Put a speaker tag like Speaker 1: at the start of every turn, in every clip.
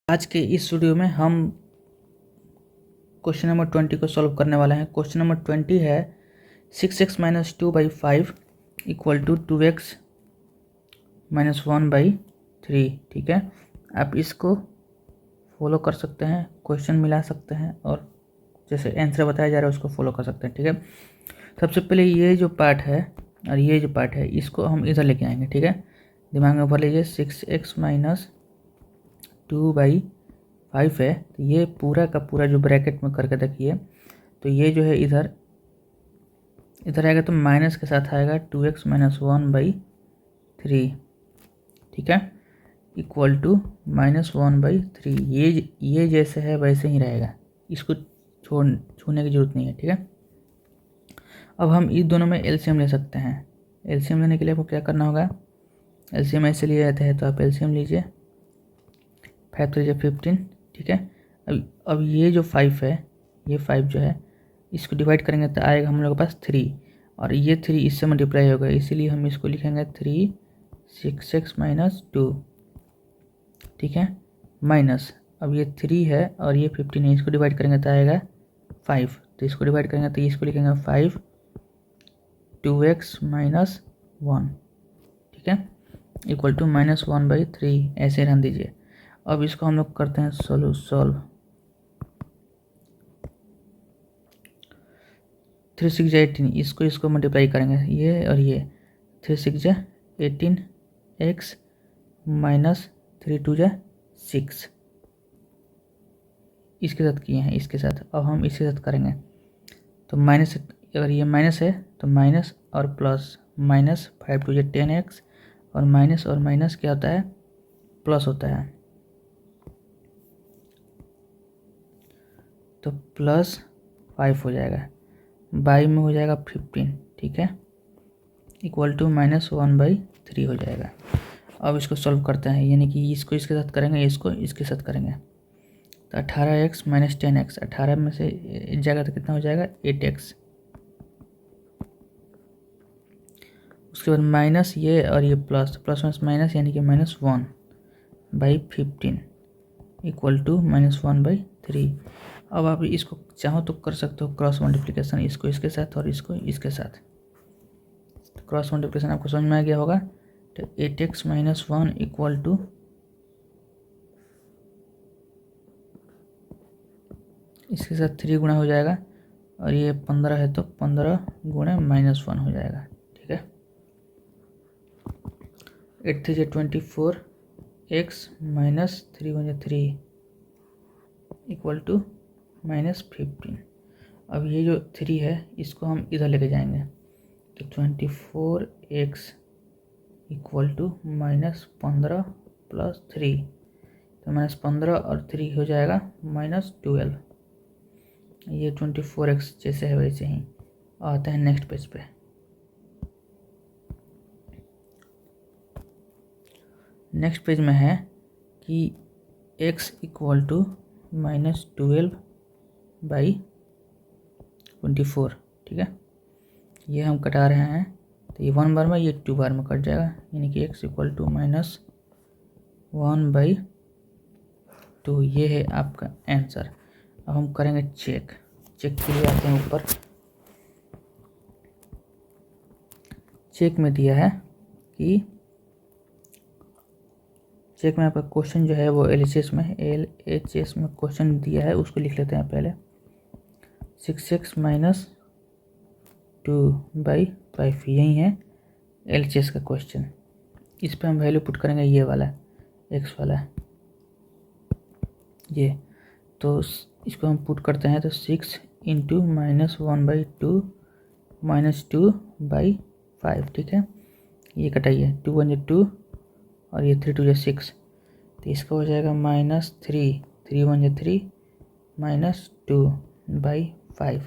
Speaker 1: आज के इस वीडियो में हम क्वेश्चन नंबर 20 को सॉल्व करने वाले हैं। क्वेश्चन नंबर 20 है 6x minus 2/5 equal to 2x minus 1/3। ठीक है, आप इसको फॉलो कर सकते हैं, क्वेश्चन मिला सकते हैं और जैसे आंसर बताया जा रहा है उसको फॉलो कर सकते हैं। ठीक है, सबसे पहले ये जो पार्ट है और ये जो पार्ट है इसको हम इधर लेके आएंगे। ठीक है, दिमाग में ऊपर लीजिए 6x माइनस 2/5 है, तो ये पूरा का पूरा जो ब्रैकेट में करके देखिए, तो ये जो है इधर आएगा तो माइनस के साथ आएगा 2x माइनस 1/3। ठीक है, इक्वल टू माइनस 1/3। ये जैसे है वैसे ही रहेगा, इसको छूने की जरूरत नहीं है। ठीक है, अब हम इस दोनों में एलसीएम ले सकते हैं। एलसीएम लेने के लिए आपको क्या करना होगा, एलसीएम ऐसे लिए जाते हैं तो आप एलसीएम लीजिए, 5 3 15। ठीक है, अब ये जो 5 है, ये 5 जो है इसको डिवाइड करेंगे तो आएगा हम लोग के पास 3 और ये 3 इससे मल्टीप्लाई होगा, इसीलिए हम इसको लिखेंगे 3 6x माइनस 2। ठीक है, माइनस अब ये 3 है और ये 15 है, इसको डिवाइड करेंगे तो आएगा 5, तो इसको डिवाइड करेंगे तो इसको लिखेंगे 5 2x माइनस 1। ठीक है, इक्वल टू माइनस 1/3 ऐसे रहने दीजिए। अब इसको हम लोग करते हैं सॉल्व। 3 6 18, इसको मल्टीप्लाई करेंगे ये और ये, 3 6 18x माइनस 3 2 6, इसके साथ किए हैं, इसके साथ। अब हम इसके साथ करेंगे तो माइनस, अगर ये माइनस है तो माइनस और प्लस, माइनस 5 2 10x और माइनस क्या होता है, प्लस होता है, तो प्लस 5 हो जाएगा, बाई में हो जाएगा 15। ठीक है, इक्वल टू माइनस 1/3 हो जाएगा। अब इसको सॉल्व करते हैं, यानी कि इसको इसके साथ करेंगे, इसको इसके साथ करेंगे तो 18x माइनस 10x, 18 में से जाएगा तो कितना हो जाएगा 8x। उसके बाद माइनस ये और ये प्लस माइनस यानी कि माइनस 1/15 इक्वल टू माइनस 1/3। अब आप इसको चाहो तो कर सकते हो क्रॉस मल्टीप्लिकेशन, इसको इसके साथ और इसको इसके साथ। तो क्रॉस मल्टीप्लिकेशन आपको समझ में आ गया होगा, तो 8x माइनस 1 इक्वल टू इसके साथ 3 गुणा हो जाएगा और ये 15 है तो 15 गुणा माइनस 1 हो जाएगा। ठीक है, 8 3 24 x minus 3 1 3 equal to minus 15। अब ये जो 3 है इसको हम इधर लेके जाएंगे तो 24x equal to minus 15 plus 3, तो माइनस 15 और 3 हो जाएगा माइनस 12। ये 24x जैसे है वैसे ही आता है नेक्स्ट पेज पे। नेक्स्ट पेज में है कि x इक्वल टू माइनस 12/24। ठीक है, ये हम कटा रहे हैं तो ये 1 बार में, ये 2 बार में कट जाएगा, यानी कि x इक्वल टू माइनस 1/2। ये है आपका आंसर। अब हम करेंगे चेक के लिए आते हैं ऊपर। चेक में दिया है कि चेक में आपका क्वेश्चन जो है वो LHS में क्वेश्चन दिया है, उसको लिख लेते हैं पहले। 6x माइनस 2/5 यही है LHS का क्वेश्चन। इस पे हम वैल्यू पुट करेंगे, ये वाला x वाला ये, तो इसको हम पुट करते हैं तो 6 इंटू माइनस 1/2 माइनस 2/5। ठीक है, ये कटाइए, 2 1 2 और ये 3 2 6, तो इसका हो जाएगा माइनस 3 3 1 3 माइनस 2/5,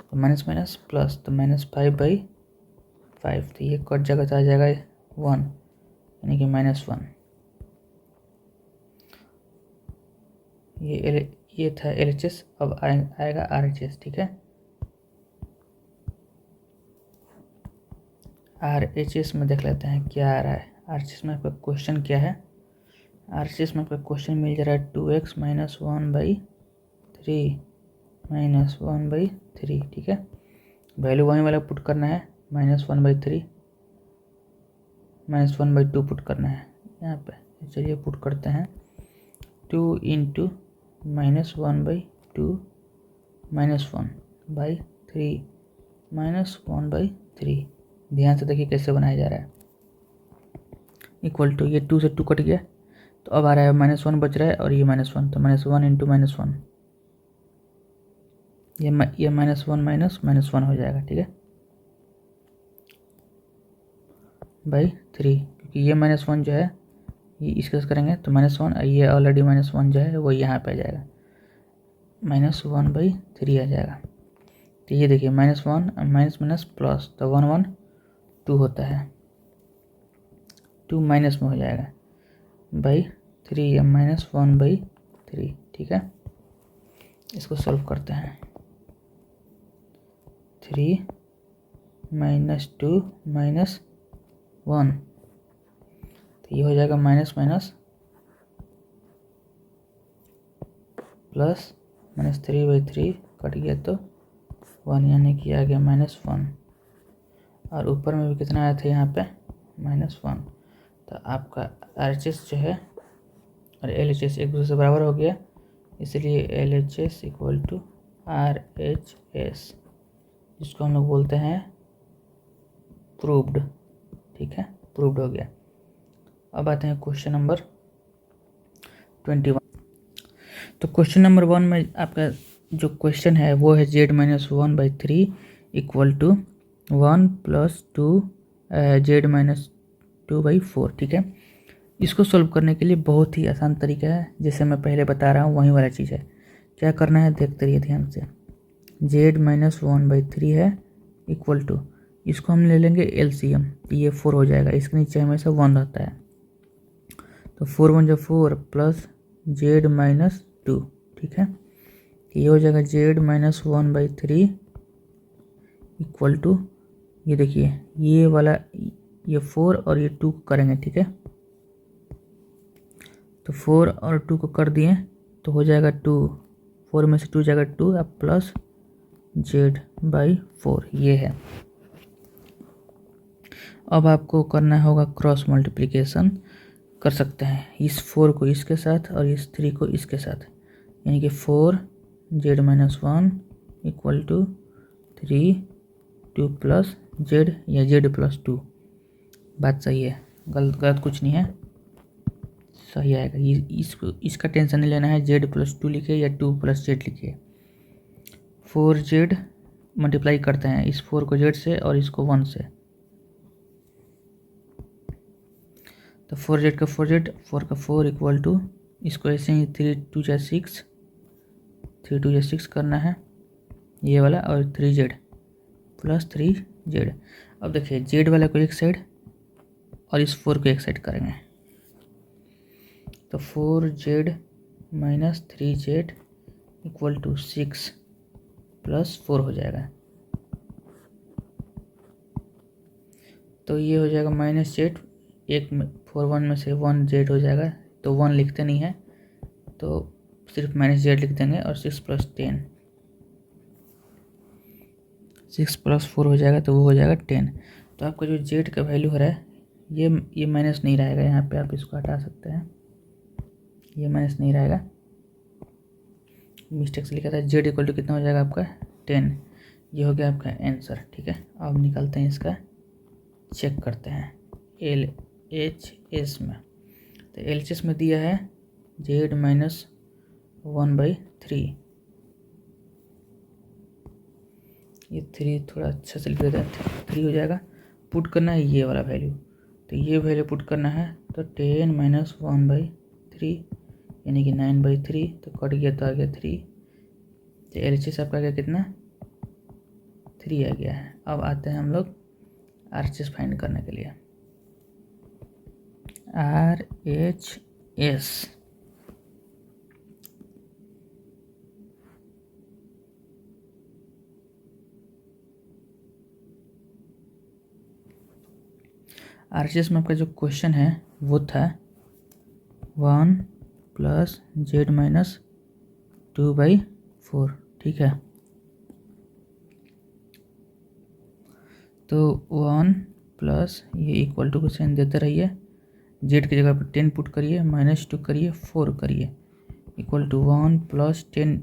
Speaker 1: तो माइनस माइनस प्लस, तो माइनस 5/5, तो ये कट जगह आ जाएगा 1 यानी कि माइनस 1। ये था LHS, अब आएगा RHS। ठीक है, RHS में देख लेते हैं क्या आ रहा है। RHS में आपका क्वेश्चन क्या है, RCS में आपका क्वेश्चन मिल जा रहा है 2x माइनस 1/3 माइनस 1/3, ठीक है। वैल्यू वही वाला पुट करना है, -1/3 -1/2 पुट करना है यहाँ पे। चलिए पुट करते हैं, 2 × -1/2 -1/3 -1/3। ध्यान से देखिए कैसे बनाया जा रहा है। इक्वल टू, ये 2 से 2 कट गया तो अब आ रहा है -1 बच रहा है और ये -1, तो -1 × -1, ये -1 -1 हो जाएगा, ठीक है, /3, क्योंकि ये -1 जो है ये इसके साथ करेंगे तो -1, ये ऑलरेडी -1 जो है वो यहाँ पे आ जाएगा, -1/3 आ जाएगा। तो ये देखिए -1 माइनस प्लस, तो 1 1 2 होता है, 2 माइनस में हो जाएगा /3 या -1/3, ठीक है। इसको सॉल्व करते हैं, 3 - 2 - 1, तो ये हो जाएगा माइनस माइनस प्लस, -3/3 कट गया तो 1, यानी कि आ गया -1, और ऊपर में भी कितना आया था यहाँ पे -1। तो आपका RHS जो है और LHS एक दूसरे से बराबर हो गया, इसलिए LHS इक्वल टू RHS, जिसको हम लोग बोलते हैं प्रूव्ड, ठीक है, प्रूव्ड हो गया। अब आते हैं क्वेश्चन नंबर 21। तो क्वेश्चन नंबर 1 में आपका जो क्वेश्चन है वो है z - 1/3 इक्वल टू 1 + 2 z - 2/4, ठीक है। इसको सॉल्व करने के लिए बहुत ही आसान तरीका है, जैसे मैं पहले बता रहा हूँ वही वाला चीज़ है। क्या करना है देखते रहिए ध्यान से, z - 1/3 है इक्वल टू, इसको हम ले लेंगे LCM, तो ये 4 हो जाएगा, इसके नीचे हमेशा 1 रहता है, तो 4 × 1 = 4 प्लस z - 2, ठीक है। ये हो जाएगा z - 1/3 इक्वल टू, ये देखिए ये वाला, ये 4 और ये 2 करेंगे, ठीक है। तो 4 और 2 को कर दिए तो हो जाएगा 2, 4 में से 2 जाएगा 2, अब प्लस z/4, ये है। अब आपको करना होगा क्रॉस मल्टीप्लिकेशन, कर सकते हैं इस 4 को इसके साथ और इस 3 को इसके साथ, यानी कि 4 z - 1 equal to 3 2 plus z या z + 2। बात सही है, गलत कुछ नहीं है, सही आएगा। इसका टेंशन नहीं लेना है, z + 2 लिखिए या 2 + z लिखिए। 4z मल्टीप्लाई करते हैं इस 4 को z से और इसको 1 से, तो 4z का 4z, 4 का 4 इक्वल टू, इसको ऐसे ही 3 2 × 6, 3 2 × 6 करना है ये वाला, और 3z + 3z। अब देखिए z वाला को एक साइड और इस 4 को एक साइड करेंगे, तो 4z - 3z इक्वल टू 6 + 4 हो जाएगा, तो ये हो जाएगा -z, एक 4 1 में से 1 z हो जाएगा, तो 1 लिखते नहीं है तो सिर्फ -z लिख देंगे, और 6 + 10, 6 + 4 हो जाएगा, तो वो हो जाएगा 10। तो आपका जो z का वैल्यू हो रहा है ये माइनस नहीं रहेगा, यहाँ पे आप इसको हटा सकते हैं, ये माइनस नहीं रहेगा, मिस्टेक से लिखा था। z इक्वल टू कितना हो जाएगा आपका 10, ये हो गया आपका आंसर, ठीक है। अब निकालते हैं इसका, चेक करते हैं LHS में, तो LHS में दिया है z - 1/3, ये 3 थोड़ा अच्छा से लिख देते हैं, 3 हो जाएगा। पुट करना है ये वाला वैल्यू, तो ये वैल्यू पुट करना है, तो 10 - 1/3 यानी कि 9/3, तो कट गया तो आ गया 3, तो LHS आपका क्या कितना 3 आ गया है। अब आते हैं हम लोग RHS फाइंड करने के लिए, RHS RHS में आपका जो क्वेश्चन है वो था 1 प्लस जेड माइनस 2/4, ठीक है। तो 1 प्लस ये इक्वल टू को साइन देते रहिए, जेड की जगह पर 10 पुट करिए, -2 करिए, 4 करिए, इक्वल टू 1 प्लस 10,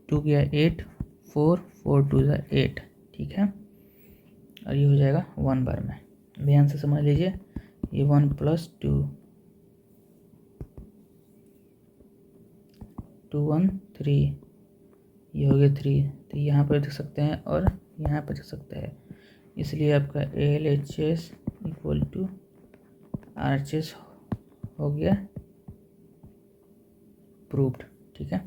Speaker 1: 2 गया 8, 4 2 8, ठीक है। और ये हो जाएगा 1 बार में। ध्यान से समझ लीजिए, ये 1 प्लस 2, 2 1 3, ये हो गया 3, तो यहाँ पर देख सकते हैं और यहाँ पर देख सकते हैं, इसलिए आपका LHS इक्वल टू RHS हो गया प्रूव्ड, ठीक है।